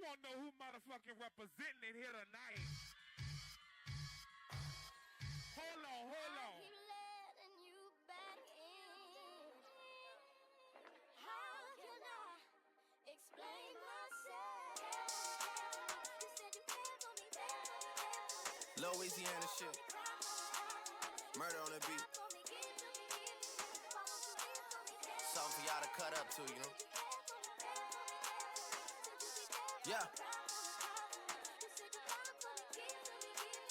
want to know who motherfucking representing here tonight. Hold on. I keep letting you back in. How can I explain myself? You said you care for me, baby. Louisiana shit. Murder on the beat. Something for y'all to cut up to, you know? Yeah.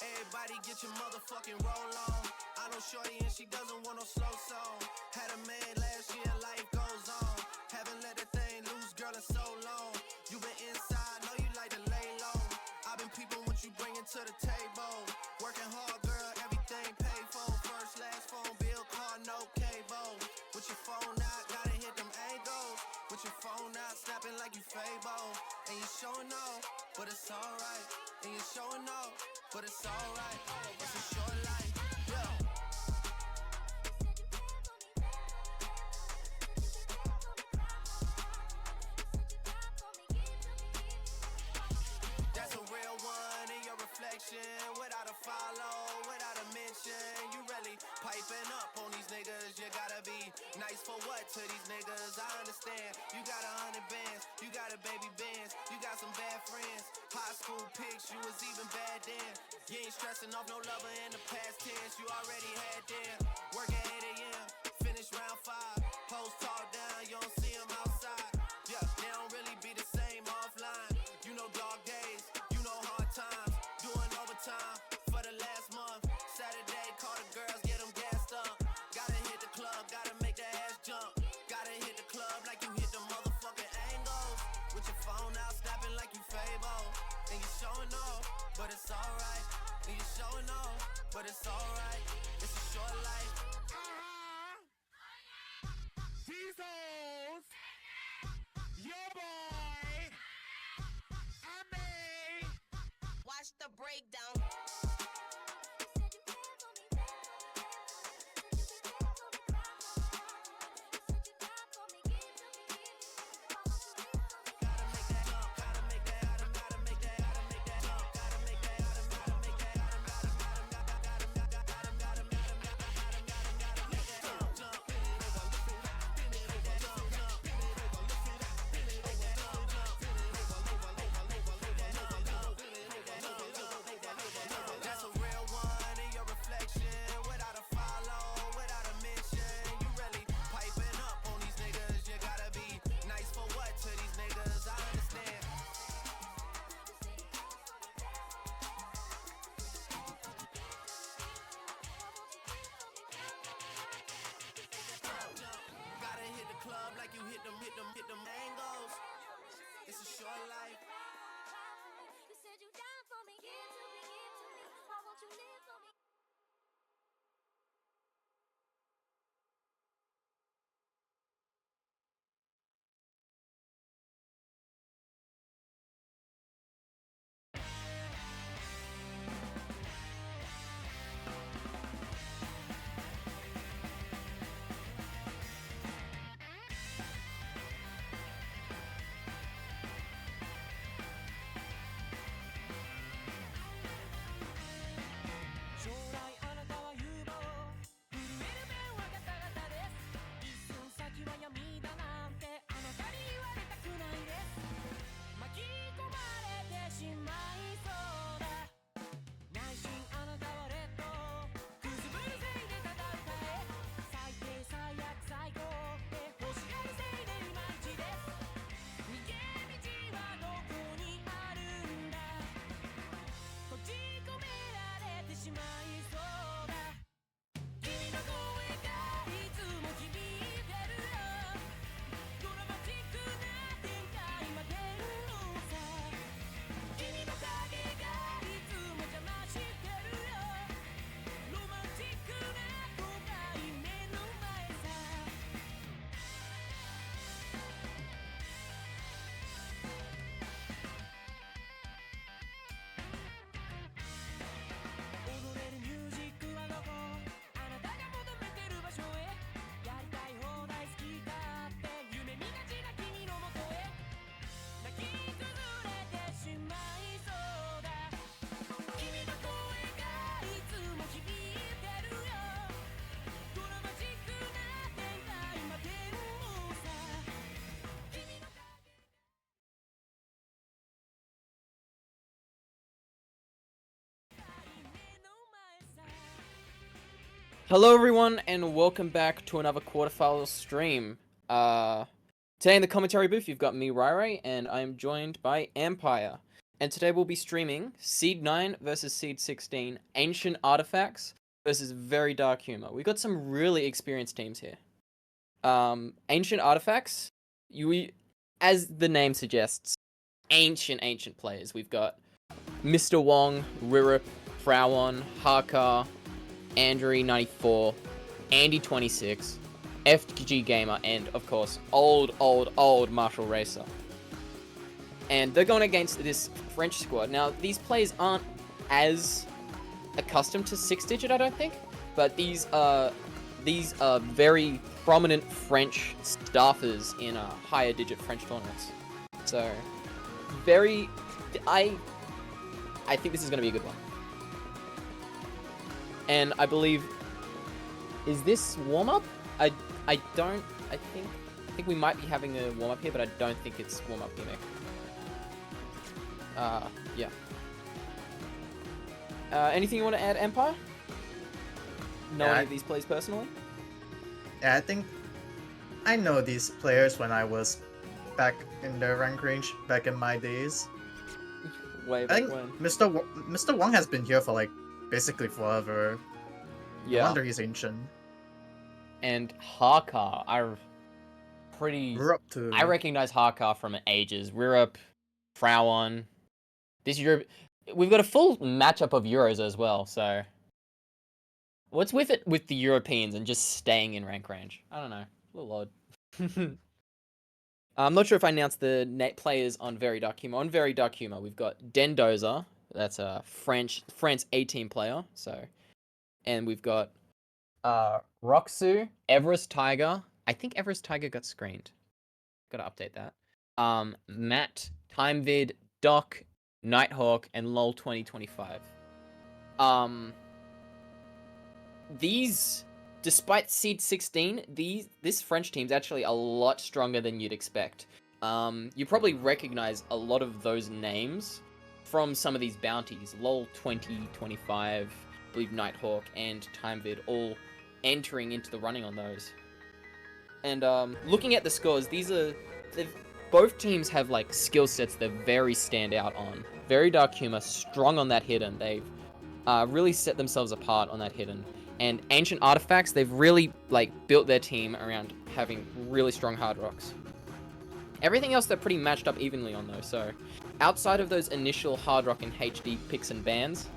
Everybody get your motherfucking roll on. I know shorty and she doesn't want no slow song. Had a man last year, life goes on. Haven't let that thing loose, girl, in so long. You been inside, know you like to lay low. I've been peeping what you bringing to the table. Working hard, girl, everything paid for. First, last phone bill, car, no cable. With your phone out, gotta hit them angles. With your phone out, snapping like you Fable. And you showing off, but it's alright. And you showing off, but it's alright. It's a short life, yeah. That's a real one in your reflection. Without a follow, without a mention. You really piping up on these niggas. You gotta be nice for what to these niggas? I understand. You got 100 bands, you got a baby Benz, you got some bad friends. High school pics, you was even bad then. You ain't stressing off no lover in the past tense. You already had them. Work at 8 a.m., finish round 5. Post talk down, you don't see them outside. Yeah, they don't really be the same offline. You know dog days, you know hard times. Doing overtime for the last month. Saturday, call the girls, get them gassed up. Gotta hit the club, gotta make that ass jump. Gotta hit the club like you hit the motherfucking angles. With your phone out, snapping like you Fable. And you showing off, but it's alright. And you showing off, but it's alright. It's a short life. These hoes, your boy, I made. Watch the breakdown. Hit them angles. It's a short life. You said you down for me, give to me. Why won't you live for me? Hello everyone and welcome back to another quarterfinals stream. Today in the commentary booth you've got me, Rai, and I am joined by Empire. And today we'll be streaming Seed 9 versus Seed 16, Ancient Artifacts versus Very Dark Humor. We've got some really experienced teams here. Ancient Artifacts, as the name suggests, ancient players. We've got Mr. Wong, Rirup, Frowon, Harkar, Andrew94, Andy26, FG Gamer, and of course, old Marshall Racer. And they're going against this French squad. Now, these players aren't as accustomed to 6-digit, I don't think, but these are very prominent French staffers in higher digit French tournaments. So, I think this is going to be a good one. And I believe, is this warm-up? I think we might be having a warm-up here, but I don't think it's warm-up gimmick. Yeah. Anything you want to add, Empire? Know any of these players personally? Yeah, I think I know these players when I was back in the rank range back in my days. Way I back think when. Mr. Wong has been here for like basically forever. Yeah. I wonder he's ancient. And Harkar, We're up to. I recognize Harkar from ages. Rirup, Frowon. This Europe, we've got a full matchup of Euros as well. So, what's with it with the Europeans and just staying in rank range? I don't know. A little odd. I'm not sure if I announced the players on Very Dark Humor. On Very Dark Humor, we've got Dendoza. That's a France 18 player. So, and we've got Roxu, Everest Tiger. I think Everest Tiger got screened. Gotta update that. Matt, Timevid, Doc, Nighthawk, and LOL 2025. These, despite Seed 16, this French team's actually a lot stronger than you'd expect. You probably recognize a lot of those names from some of these bounties. LOL 2025, I believe Nighthawk, and Timevid all entering into the running on those. And looking at the scores, both teams have like skill sets they're very stand out on. Very Dark Humor, strong on that hidden. They've really set themselves apart on that hidden. And Ancient Artifacts, they've really like built their team around having really strong hard rocks. Everything else they're pretty matched up evenly on though. So outside of those initial hard rock and HD picks and bans,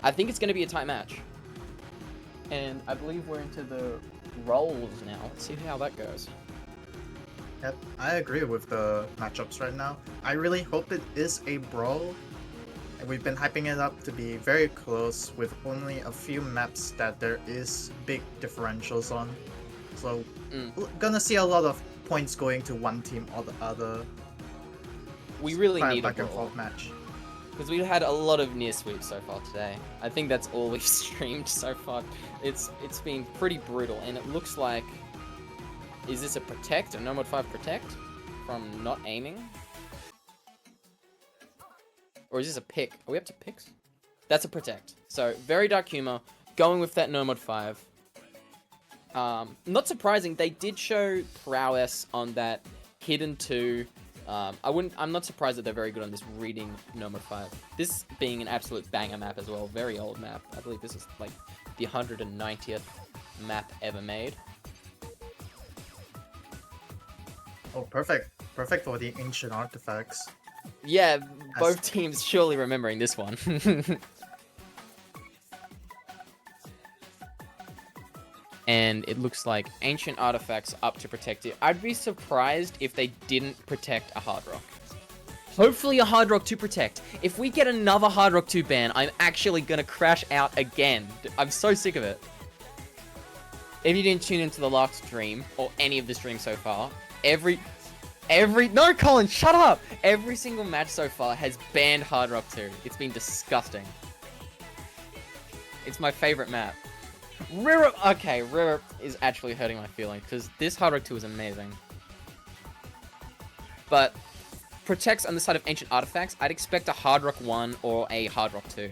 I think it's going to be a tight match. And I believe we're into the rolls now. Let's see how that goes. Yep, I agree with the matchups right now. I really hope it is a brawl. And we've been hyping it up to be very close with only a few maps that there is big differentials on. So, we're gonna see a lot of points going to one team or the other. We really Kind of need a back and brawl. forth match. Because we've had a lot of near sweeps so far today. I think that's all we've streamed so far. It's been pretty brutal, and it looks like... Is this a protect? A No Mod 5 protect? From not aiming? Or is this a pick? Are we up to picks? That's a protect. So, Very Dark Humor, going with that No Mod 5. Not surprising, they did show prowess on that Hidden 2. I'm not surprised that they're very good on this reading No Mod 5. This being an absolute banger map as well, very old map. I believe this is like the 190th map ever made. Oh, perfect. Perfect for the Ancient Artifacts. Yeah, both teams surely remembering this one. And it looks like Ancient Artifacts up to protect it. I'd be surprised if they didn't protect a Hard Rock. Hopefully a Hard Rock 2 protect. If we get another Hard Rock 2 ban, I'm actually gonna crash out again. I'm so sick of it. If you didn't tune into the last stream, or any of the streams so far, no, Colin, shut up! Every single match so far has banned Hard Rock 2. It's been disgusting. It's my favorite map. Rirup is actually hurting my feelings, because this Hard Rock 2 is amazing. But, protects on the side of Ancient Artifacts, I'd expect a Hard Rock 1 or a Hard Rock 2.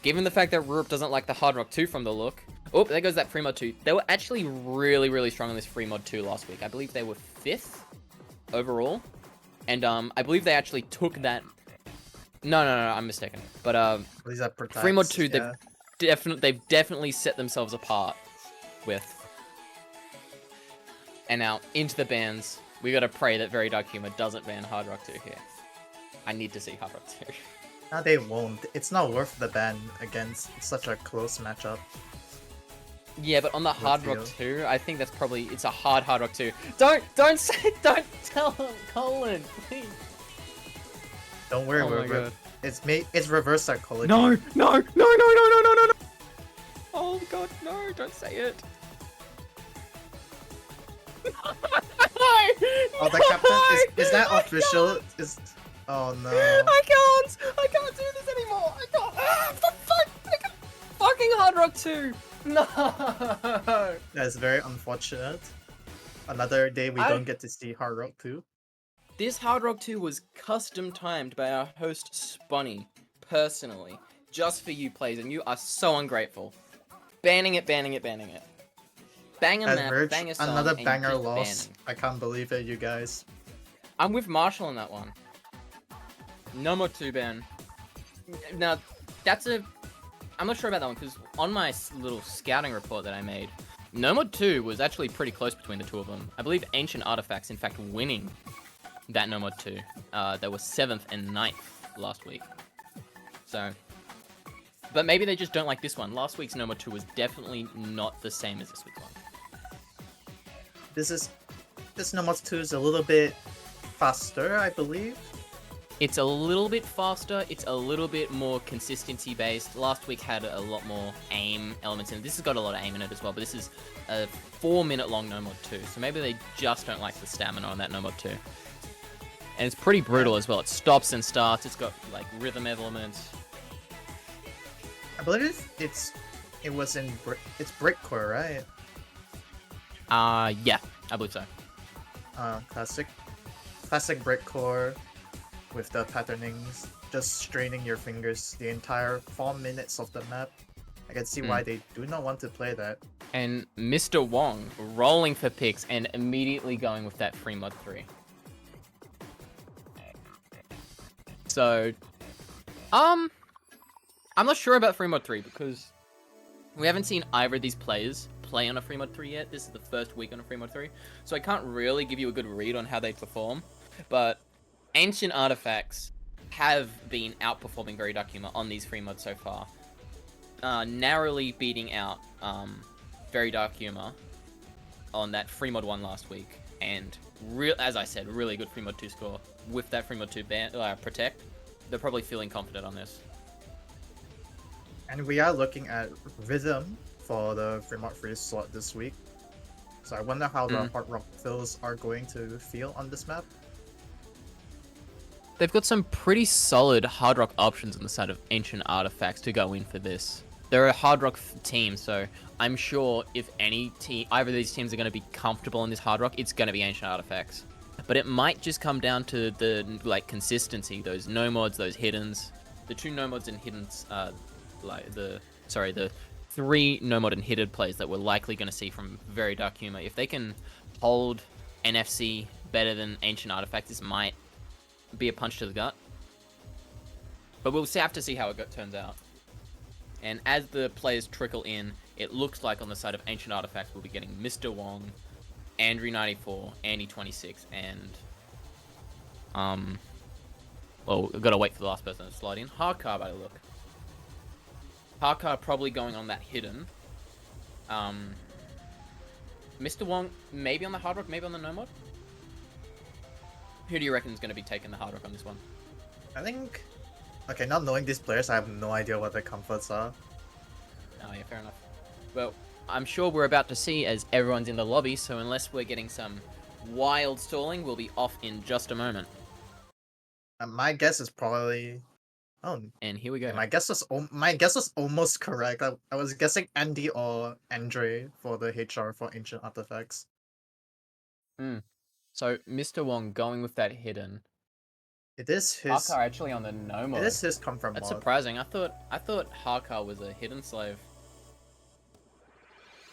Given the fact that Rirup doesn't like the Hard Rock 2 from the look, Oh, there goes that free mod 2. They were actually really, really strong in this free mod 2 last week. I believe they were 5th overall. And I believe they actually took that... No, I'm mistaken. But These are protects, free mod 2, yeah. they've definitely set themselves apart with. And now, into the bans. We gotta pray that Very Dark Humor doesn't ban Hard Rock 2 here. I need to see Hard Rock 2. No, they won't. It's not worth the ban against such a close matchup. Yeah, but on the Hard Rock Woodfield. 2, I think that's probably... It's a Hard Rock 2. Don't tell him, Colin, please. Don't worry, Oh my God. it's reverse psychology. No. Oh God, no, don't say it. Oh, the captain is that official? Oh no. I can't do this anymore. I can't. For fuck! Fucking Hard Rock 2. No. That's very unfortunate. Another day we don't get to see Hard Rock 2. This Hard Rock 2 was custom timed by our host Spunny, personally, just for you players, and you are so ungrateful. Banning it. Bang a As map, Merch, bang a song, another and banger just loss. banning. I can't believe it, you guys. I'm with Marshall on that one. No more 2 ban. Now, I'm not sure about that one, because on my little scouting report that I made, No Mod 2 was actually pretty close between the two of them. I believe Ancient Artifacts, in fact, winning that No Mod 2. They were 7th and 9th last week. So... But maybe they just don't like this one. Last week's No Mod 2 was definitely not the same as this week's one. This No Mod 2 is a little bit faster, I believe. It's a little bit faster, it's a little bit more consistency based. Last week had a lot more aim elements in it. This has got a lot of aim in it as well, but this is a 4-minute long No Mod 2, so maybe they just don't like the stamina on that No Mod 2. And it's pretty brutal as well. It stops and starts, it's got like rhythm elements. I believe it's Brickcore, right? Yeah, I believe so. Classic Brickcore with the patternings, just straining your fingers the entire 4 minutes of the map. I can see why they do not want to play that. And Mr. Wong rolling for picks and immediately going with that free mod 3. So, I'm not sure about free mod 3 because we haven't seen either of these players play on a free mod 3 yet. This is the first week on a free mod 3, so I can't really give you a good read on how they perform. But Ancient Artifacts have been outperforming Very Dark Humor on these free mods so far, narrowly beating out Very Dark Humor on that free mod 1 last week, and as I said, really good free mod 2 score with that free mod 2 protect. They're probably feeling confident on this. And we are looking at Rhythm for the free mod 3 slot this week. So I wonder how the Hard Rock fills are going to feel on this map. They've got some pretty solid Hard Rock options on the side of Ancient Artifacts to go in for this. They're a Hard Rock team, so I'm sure if either of these teams are going to be comfortable in this Hard Rock, it's going to be Ancient Artifacts. But it might just come down to the consistency, those no mods, those hiddens. The 2 no mods and hiddens, the 3 no mod and hidden plays that we're likely going to see from Very Dark Humor. If they can hold NFC better than Ancient Artifacts, this might be a punch to the gut. But we'll have to see how it turns out. And as the players trickle in, it looks like on the side of Ancient Artifacts we'll be getting Mr. Wong, Andrew94, Andy26, and well, we've got to wait for the last person to slide in. Harkar by the look. Harkar probably going on that hidden. Mr. Wong maybe on the Hard Rock, maybe on the No Mod. Who do you reckon is going to be taking the Hard Rock on this one? I think... Okay, not knowing these players, I have no idea what their comforts are. Oh yeah, fair enough. Well, I'm sure we're about to see as everyone's in the lobby, so unless we're getting some wild stalling, we'll be off in just a moment. My guess is probably... Oh, And here we go. my guess was almost correct. I was guessing Andy or Andre for the HR for Ancient Artifacts. So Mr. Wong going with that hidden. It is his. Harkar actually on the no mod. It is his come from That's mod. surprising. I thought Harkar was a hidden slave.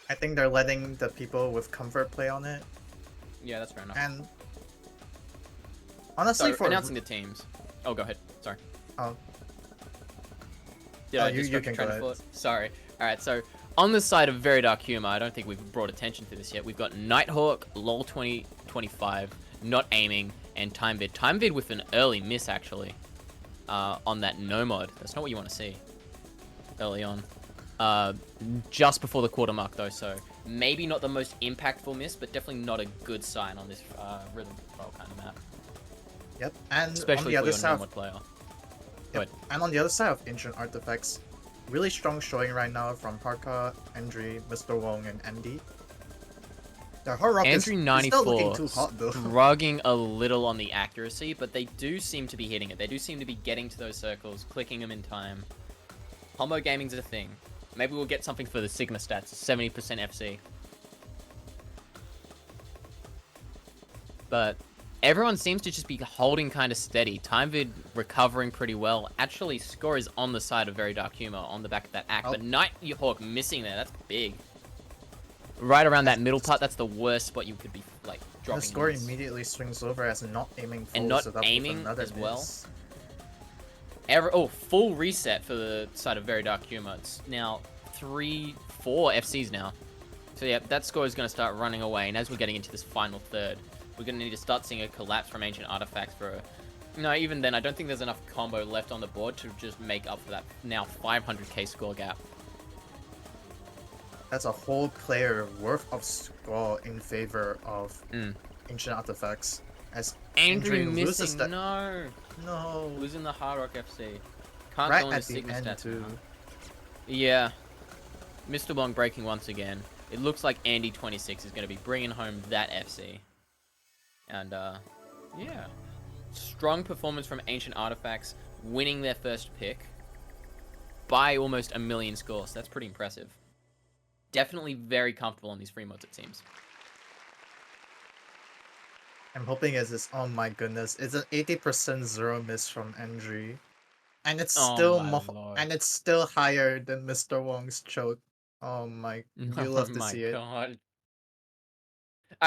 I think they're letting the people with comfort play on it. Yeah, that's fair enough. And honestly, So, for announcing the teams. Oh, go ahead. Sorry. oh, Did Oh, I you disrupt can your go train of ahead. thought? Sorry. Alright, so on the side of Very Dark Humor, I don't think we've brought attention to this yet. We've got Nighthawk, LOL 2025, Not Aiming, and Timevid. Timevid with an early miss, actually, on that no mod. That's not what you want to see early on. Just before the quarter mark, though, so maybe not the most impactful miss, but definitely not a good sign on this rhythm control kind of map. Yep. And Especially on the for other your no side, mod player. yep. And on the other side of Ancient Artifacts, really strong showing right now from Parka, Andri, Mr. Wong, and Andy. Their hard rock is still looking 94 too hot though. struggling a little on the accuracy, but they do seem to be hitting it. They do seem to be getting to those circles, clicking them in time. Combo gaming's a thing. Maybe we'll get something for the Sigma stats, 70% FC. But everyone seems to just be holding kind of steady. Timevid recovering pretty well. Actually, score is on the side of Very Dark Humor on the back of that act, Oh. but Nighthawk missing there, that's big. Right around that middle part, that's the worst spot you could be, like, dropping. The score hits. immediately swings over as Not Aiming follows And Not it up Aiming with another as well. miss. Full reset for the side of Very Dark Humor. It's now 4 FCs now. So yeah, that score is going to start running away. And as we're getting into this final third, we're going to need to start seeing a collapse from Ancient Artifacts for... No, even then, I don't think there's enough combo left on the board to just make up for that now 500k score gap. That's a whole player worth of score in favor of Ancient Artifacts. As Andrew loses missing, that. no! No. Losing the Hard Rock FC. Can't Right go on the at the Sigma end stats too. now. Yeah. Mr. Bong breaking once again. It looks like Andy26 is going to be bringing home that FC. And, yeah. Strong performance from Ancient Artifacts, winning their first pick by almost 1 million scores. That's pretty impressive. Definitely very comfortable on these free mods, it seems. I'm hoping it's this. Oh my goodness! It's an 80% zero miss from Andri, and it's Oh still my lord. and it's still higher than Mr. Wong's choke. Oh my! You love Oh to my see it. god.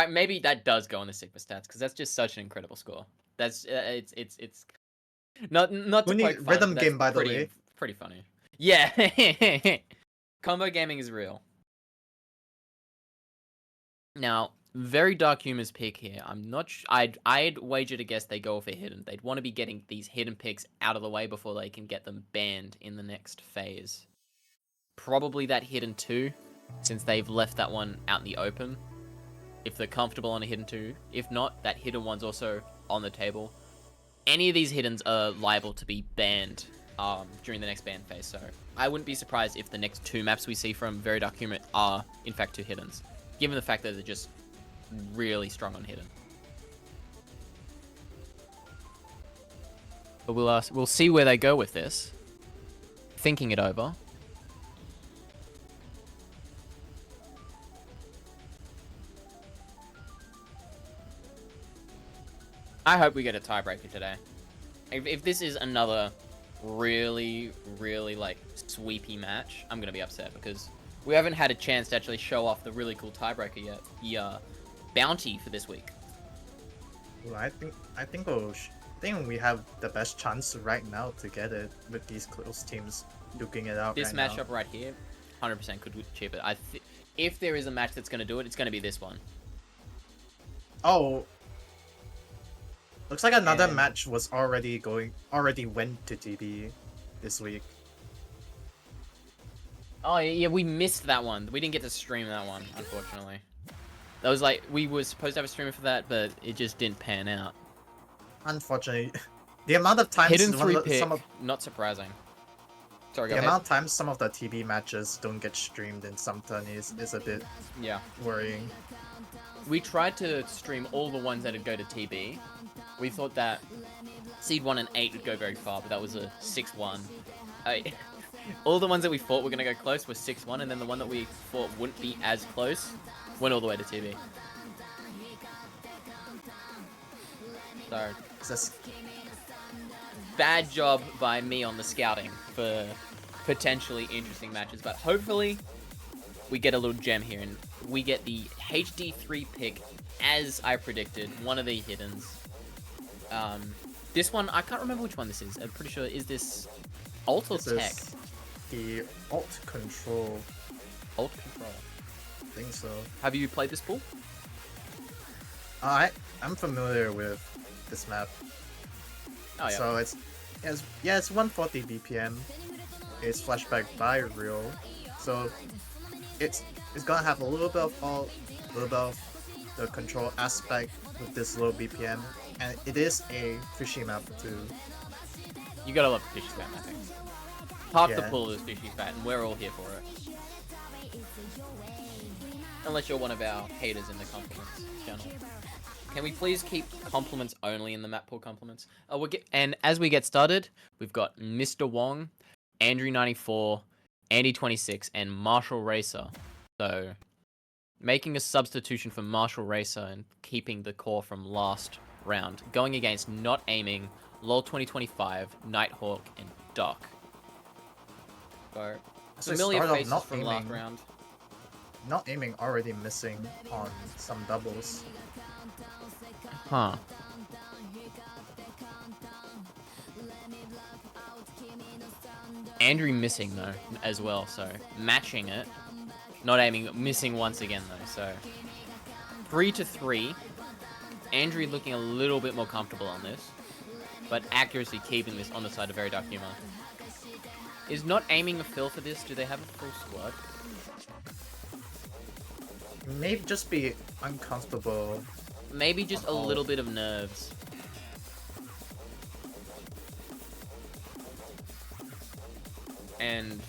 Maybe that does go on the Sigma stats because that's just such an incredible score. That's it's not to Who need poke fun, rhythm but that's game, by the pretty way? pretty funny. Yeah, combo gaming is real. Now, Very Dark Humor's pick here. I'm not. I'd wager to guess they go for hidden. They'd want to be getting these hidden picks out of the way before they can get them banned in the next phase. Probably that hidden 2, since they've left that one out in the open. If they're comfortable on a hidden 2. If not, that hidden one's also on the table. Any of these hiddens are liable to be banned during the next ban phase, so I wouldn't be surprised if the next 2 maps we see from Very Dark Humor are, in fact, 2 hiddens. Given the fact that they're just really strong on hidden. But we'll see where they go with this. Thinking it over. I hope we get a tiebreaker today. If this is another really, really, like, sweepy match, I'm going to be upset because we haven't had a chance to actually show off the really cool tiebreaker yet. The bounty for this week. Well, I think we have the best chance right now to get it with these close teams duking it out. This right matchup now. right here, 100% could achieve it. If there is a match that's going to do it, it's going to be this one. Oh, looks like another And- match was already went to TB this week. Oh, yeah, we missed that one. We didn't get to stream that one, unfortunately. That was like, we were supposed to have a streamer for that, but it just didn't pan out. Unfortunately, the amount of times Hidden 3 pick, some of not surprising. Sorry, go the ahead. amount of times some of the TB matches don't get streamed in some tourneys is a bit Yeah. worrying. We tried to stream all the ones that would go to TB. We thought that Seed 1 and 8 would go very far, but that was a 6-1. All the ones that we thought were going to go close were 6-1, and then the one that we thought wouldn't be as close went all the way to TB. So, Just bad job by me on the scouting for potentially interesting matches, but hopefully we get a little gem here, and we get the HD3 pick, as I predicted, one of the hiddens. This one, I can't remember which one this is. I'm pretty sure, is this Alt or This Tech? is the Alt Control. Alt Control. I think so. Have you played this pool? I'm familiar with this map. Oh, yeah. So it's 140 BPM. It's flashback by real. So it's gonna have a little bit of alt, a little bit of the control aspect with this low BPM, and it is a fishy map too. You gotta love the fishy fat mapping. Half the Yeah. pool is fishy fat, and we're all here for it. Unless you're one of our haters in the compliments channel. Can we please keep compliments only in the map pool compliments? And as we get started, we've got Mr. Wong, Andrew94, Andy26, and Marshall Racer. So, making a substitution for Marshall Racer and keeping the core from last round. Going against Not Aiming, LOL2025, Nighthawk, and Doc. So, So familiar start off faces Not from last Aiming. round. Not aiming already missing on some doubles. Huh. Andrew missing though, as well, so matching it. Not aiming, missing once again though, so 3-3. Andrew looking a little bit more comfortable on this, but accuracy keeping this on the side of Very Dark Humor. Is Not Aiming a fill for this? Do they have a full squad? Maybe just be uncomfortable. Maybe just a Oh. little bit of nerves. And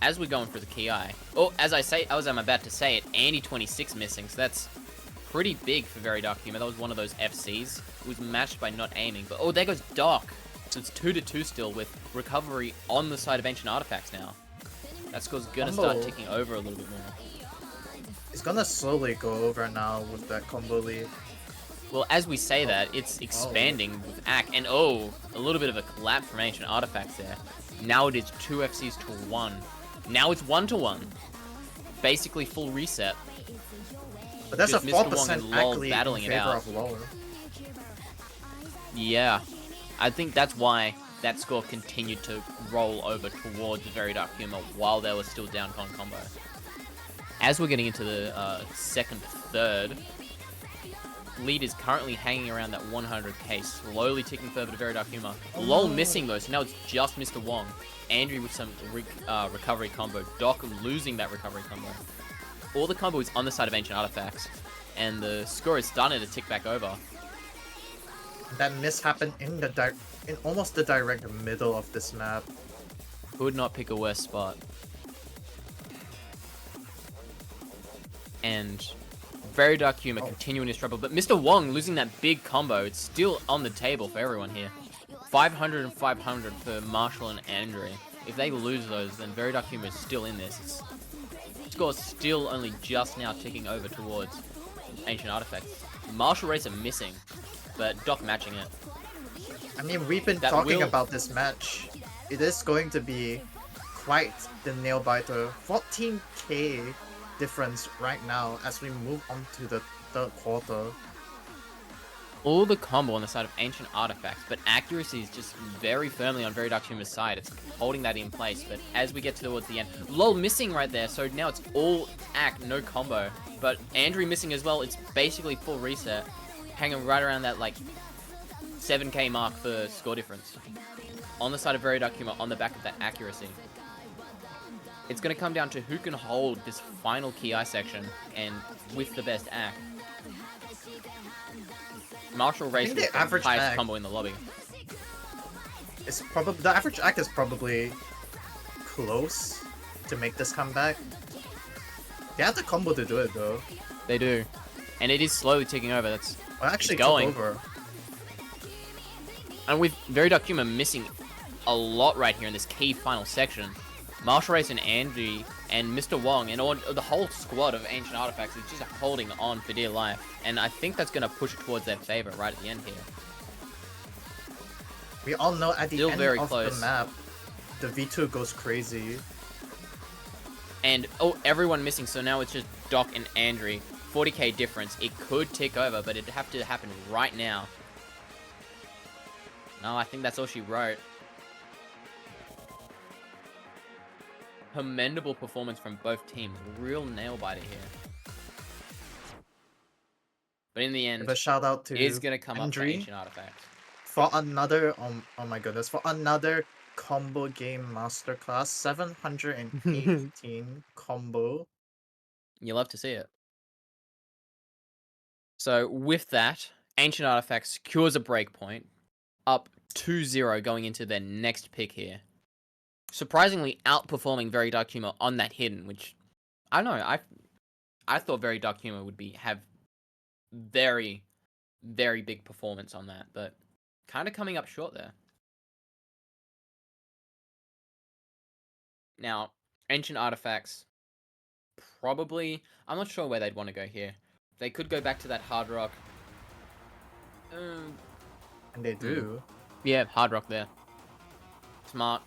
as we're going for the Ki, as I'm about to say it, Andy26 missing, so that's pretty big for Very Dark Humor. That was one of those FCs. It was matched by Not Aiming, but oh, there goes Doc. So it's 2-2 still with recovery on the side of Ancient Artifacts now. That score's gonna start Combo. ticking over a little bit more. It's gonna slowly go over now with that combo lead. Well, as we say that, it's expanding with Ak, and oh, a little bit of a collapse from Ancient Artifacts there. Now it is 2 FCs to 1. Now it's 1-1. Basically full reset. But that's a Just Mr. Wong 4% and Lol actually in battling it favor out. of lower. Yeah, I think that's why that score continued to roll over towards Very Dark Humor while they were still down con combo. As we're getting into the second, third, lead is currently hanging around that 100k, slowly ticking further to Very Dark Humor. LOL missing though, so now it's just Mr. Wong. Andrew with some recovery combo. Doc losing that recovery combo. All the combo is on the side of Ancient Artifacts, and the score is starting to tick back over. That miss happened in almost the direct middle of this map. Could not pick a worse spot. And Very Dark Humor continuing his trouble, but Mr. Wong losing that big combo. It's still on the table for everyone here. 500 and 500 for Marshall and Andre. If they lose those, then Very Dark Humor is still in this. Score's still only just now ticking over towards Ancient Artifacts. Marshall Racer missing, but Doc matching it. I mean, we've been That talking will- about this match. It is going to be quite the nail biter. 14k difference right now as we move on to the third quarter. All the combo on the side of Ancient Artifacts, but accuracy is just very firmly on Very Dark Humor's side. It's holding that in place, but as we get towards the end, LOL missing right there, so now it's all Ak, no combo. But Andrew missing as well, it's basically full reset, hanging right around that, like, 7k mark for score difference. On the side of Very Dark Humor, on the back of that accuracy. It's going to come down to who can hold this final Ki section, and with the best Ak. Marshall Racer the with the average highest Ak- combo in the lobby. It's probably the average act is probably close to make this comeback. They have the combo to do it though. They do. And it is slowly ticking over. That's Well, actually It's going. took over. And with Very Dark Humor missing a lot right here in this key final section, Marshall Race and Angie and Mr. Wong and all, the whole squad of Ancient Artifacts is just holding on for dear life. And I think that's going to push it towards their favor right at the end here. We all know at the Still end very of close. the map, the V2 goes crazy. And, oh, everyone missing, so now it's just Doc and Andre. 40k difference. It could tick over, but it'd have to happen right now. No, I think that's all she wrote. Commendable performance from both teams. Real nail-biter here. But in the end, Give a shout out to it is going to come up to Andre Ancient Artifacts. for another, oh my goodness, for another combo game masterclass. 718 combo. You love to see it. So with that, Ancient Artifacts secures a breakpoint, up 2-0 going into their next pick here. Surprisingly outperforming Very Dark Humor on that hidden, which I don't know. I thought Very Dark Humor would have very, very big performance on that, but kind of coming up short there. Now, Ancient Artifacts, probably, I'm not sure where they'd want to go here. They could go back to that Hard Rock. And they do. Yeah, Hard Rock there. Smart.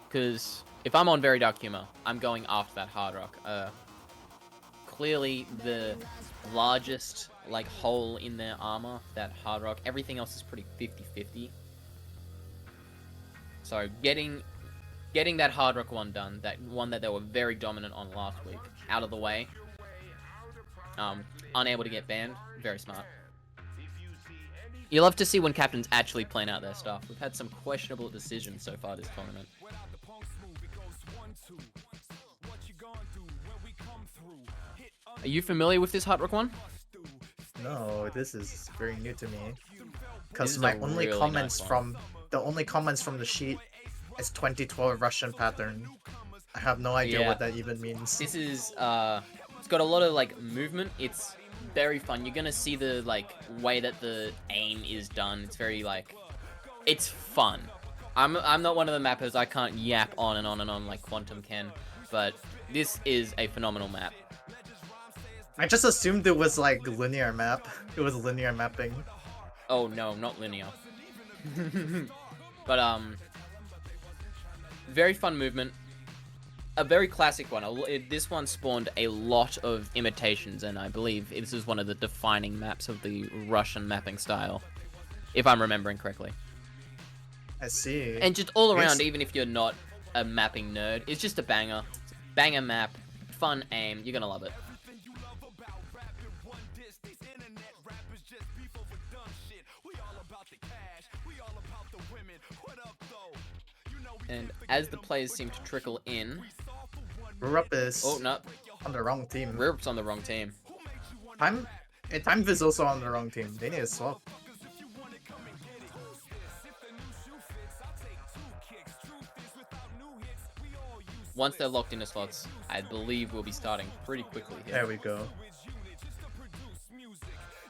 Because if I'm on Very Dark Humor, I'm going after that Hard Rock. Clearly the largest like hole in their armor, that Hard Rock. Everything else is pretty 50-50. So getting that Hard Rock one done, that one that they were very dominant on last week, out of the way. Unable to get banned. Very smart. You love to see when captains actually plan out their stuff. We've had some questionable decisions so far this tournament. Are you familiar with this Hard Rock one? No, this is very new to me. Because is my a only really comments nice one. from the only comments from the sheet is 2012 Russian pattern. I have no idea Yeah. what that even means. This is it's got a lot of like movement. It's very fun. You're gonna see the like way that the aim is done. It's very like, it's fun. I'm not one of the mappers. I can't yap on and on and on like Quantum can, but this is a phenomenal map. I just assumed it was like linear map. It was linear mapping. Oh no, not linear. But very fun movement. A very classic one. This one spawned a lot of imitations, and I believe this is one of the defining maps of the Russian mapping style, if I'm remembering correctly. I see. And just all around, Yes. even if you're not a mapping nerd, it's just a banger. Banger map, fun aim, you're gonna love it. And as the players seem to trickle in... Rurup is Oh, no. on the wrong team. Rurup's on the wrong team. Time is also on the wrong team. They need to swap. Once they're locked into slots, I believe we'll be starting pretty quickly here. There we go.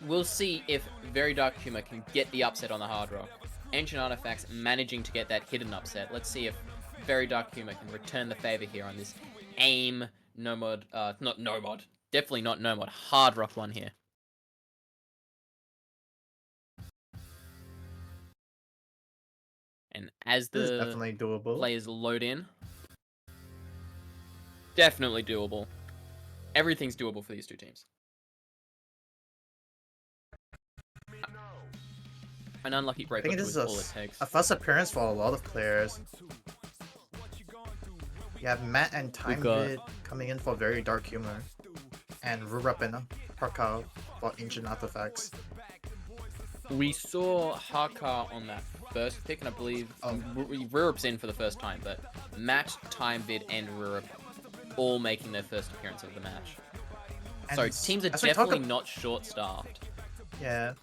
We'll see if Very Dark Humor can get the upset on the Hard Rock. Ancient Artifacts managing to get that hidden upset. Let's see if Very Dark Humor can return the favor here on this aim no mod, not no mod, definitely not no mod, Hard Rock one here. And as This is the definitely doable. players load in, definitely doable. Everything's doable for these two teams. An unlucky I break think up this is is all it takes. a first appearance for a lot of players. You have Matt and Time got- Vid coming in for Very Dark Humor, and Rurup and Harkao for Ancient Artifacts. We saw Harkar on that first pick, and I believe Rurup's in for the first time, but Matt, Timevid, and Rurup all making their first appearance of the match. And So teams are as we talk definitely not short-staffed. Yeah.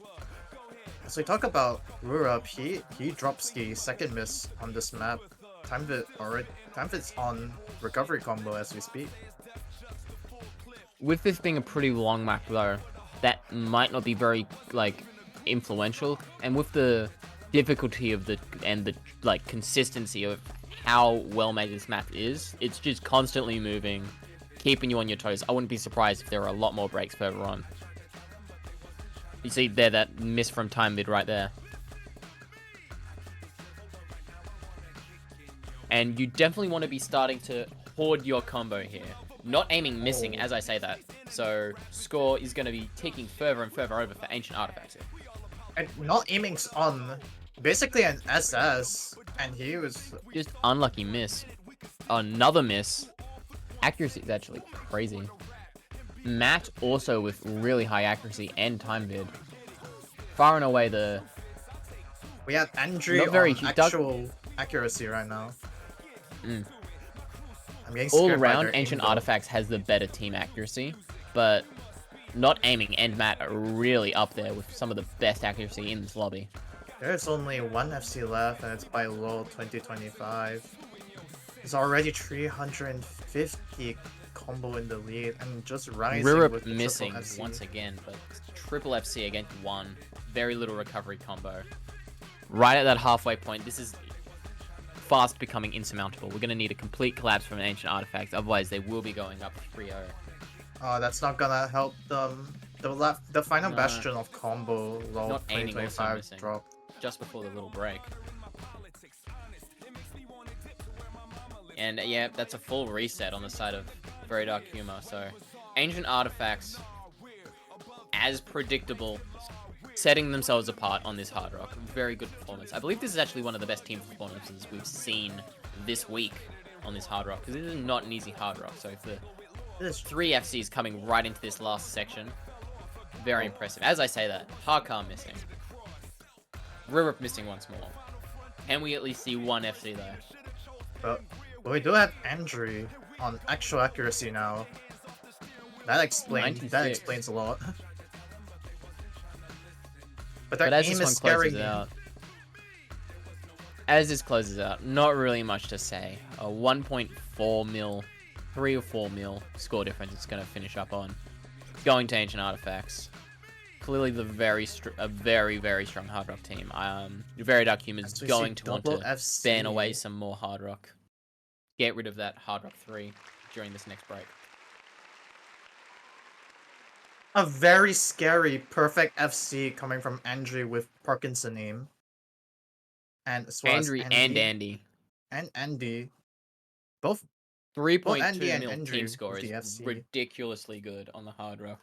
As we talk about Rurup, he drops the second miss on this map. Timevid's on recovery combo as we speak. With this being a pretty long map, though, that might not be very, like, influential, and with the difficulty of the consistency of how well made this map is, it's just constantly moving, keeping you on your toes. I wouldn't be surprised if there were a lot more breaks further on. You see there that miss from Time Mid right there. And you definitely want to be starting to hoard your combo here. Not aiming, missing, Oh. as I say that. So, score is going to be ticking further and further over for Ancient Artifacts here. And not aiming's on basically an SS, and he was Just unlucky miss. Another miss. Accuracy is actually crazy. Matt also with really high accuracy and time vid. Far and away the... we have Andrew Not very on huge. actual accuracy right now. Mm. I'm getting All scared by around, their Ancient aim, though. Artifacts has the better team accuracy, but not aiming and Matt are really up there with some of the best accuracy in this lobby. There's only one FC left, and it's by LOL 2025. There's already 350 combo in the lead, and just rising Rirup with the missing triple FC. once again, but triple FC against one. Very little recovery combo. Right at that halfway point, this is fast becoming insurmountable. We're going to need a complete collapse from an Ancient Artifacts, otherwise they will be going up 3-0. Oh, that's not gonna help them. The final No. bastion of combo LOL Not aiming, also 2025 missing. dropped. Just before the little break. And yeah, that's a full reset on the side of Very Dark Humor. So, Ancient Artifacts, as predictable, setting themselves apart on this Hard Rock. Very good performance. I believe this is actually one of the best team performances we've seen this week on this Hard Rock, because this is not an easy Hard Rock. So if the This 3 FCs coming right into this last section, very impressive. As I say that, Harkar missing. Rirup missing once more. Can we at least see one FC there? But we do have Andrew on actual accuracy now. That explains 96. a lot. But that But as aim this is one scaring closes me. out, as this closes out, not really much to say. A 1.4 mil, 3 or 4 mil score difference it's going to finish up on. Going to Ancient Artifacts. Clearly a very, very strong Hard Rock team. Very Dark Humor is As we going see to want double to FC. ban away some more Hard Rock. Get rid of that Hard Rock 3 during this next break. A very scary perfect FC coming from Andrew with Parkinson aim. And as well Andrew as and Andy. And Andy. Both 3.2 Andy and mil Andrew team score with is the FC. ridiculously good on the Hard Rock.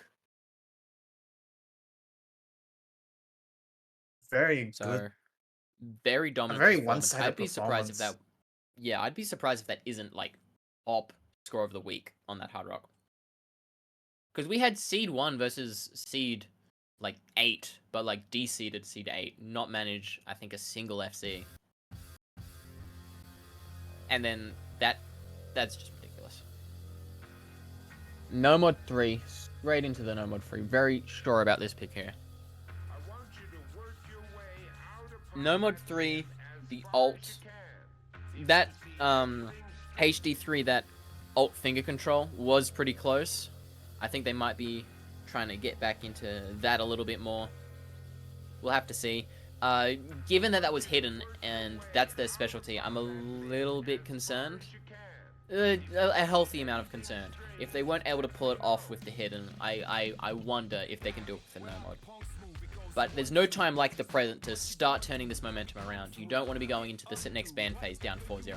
Very So, good. very dominant. very performance. one-sided I'd be surprised if that. performance. Yeah, I'd be surprised if that isn't like top score of the week on that Hard Rock. Because we had Seed 1 versus Seed like 8, but like de-seeded Seed 8, not manage, I think, a single FC. And then that's just ridiculous. No Mod 3, straight into the No Mod 3. Very sure about this pick here. No Mod 3, the ult, that HD3, that ult finger control was pretty close. I think they might be trying to get back into that a little bit more. We'll have to see. Given that was hidden and that's their specialty, I'm a little bit concerned. A healthy amount of concern. If they weren't able to pull it off with the hidden, I wonder if they can do it with the no mod. But there's no time like the present to start turning this momentum around. You don't want to be going into the next ban phase down 4-0.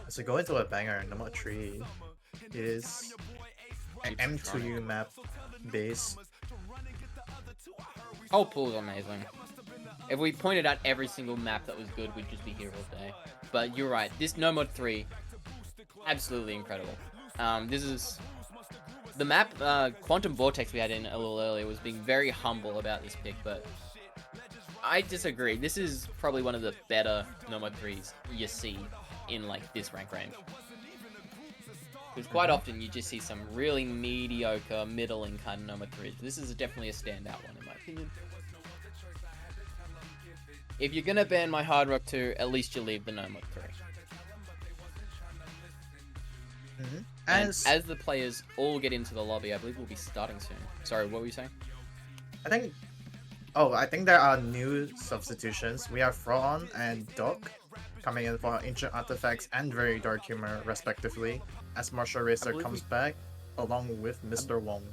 So go into a banger, number 3 is an M2U map base. Whole pool's amazing. If we pointed out every single map that was good, we'd just be here all day. But you're right, this No Mod 3, absolutely incredible. This is... The map, Quantum Vortex we had in a little earlier was being very humble about this pick, but I disagree. This is probably one of the better No Mod 3s you see in like this rank range. Because quite often you just see some really mediocre, middling kind of No Mod 3s. This is definitely a standout one in my opinion. If you're gonna ban my Hard Rock 2, at least you leave the No Mod 3. And as the players all get into the lobby, I believe we'll be starting soon. Sorry, what were you saying? I think there are new substitutions. We have Fron and Doc coming in for Ancient Artifacts and Very Dark Humor, respectively, as Martial Racer comes back, along with Mr. Wong.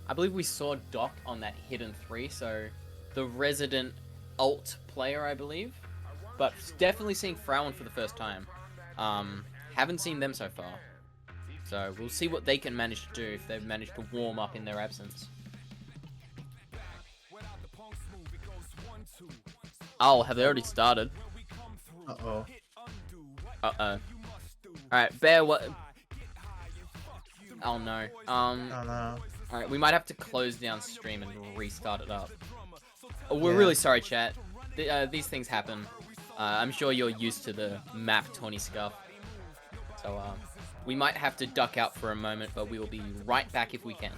I believe we saw Doc on that hidden 3, so the resident ult player, I believe. But definitely seeing Frauen for the first time. Haven't seen them so far. So we'll see what they can manage to do if they've managed to warm up in their absence. Oh, have they already started? Uh-oh. Uh-oh. Alright, Bear, what... Oh no. Oh no. Alright, we might have to close down stream and restart it up. Oh, we're Yeah. really sorry, chat. These things happen. I'm sure you're used to the map 20 scuff. So, we might have to duck out for a moment, but we will be right back if we can.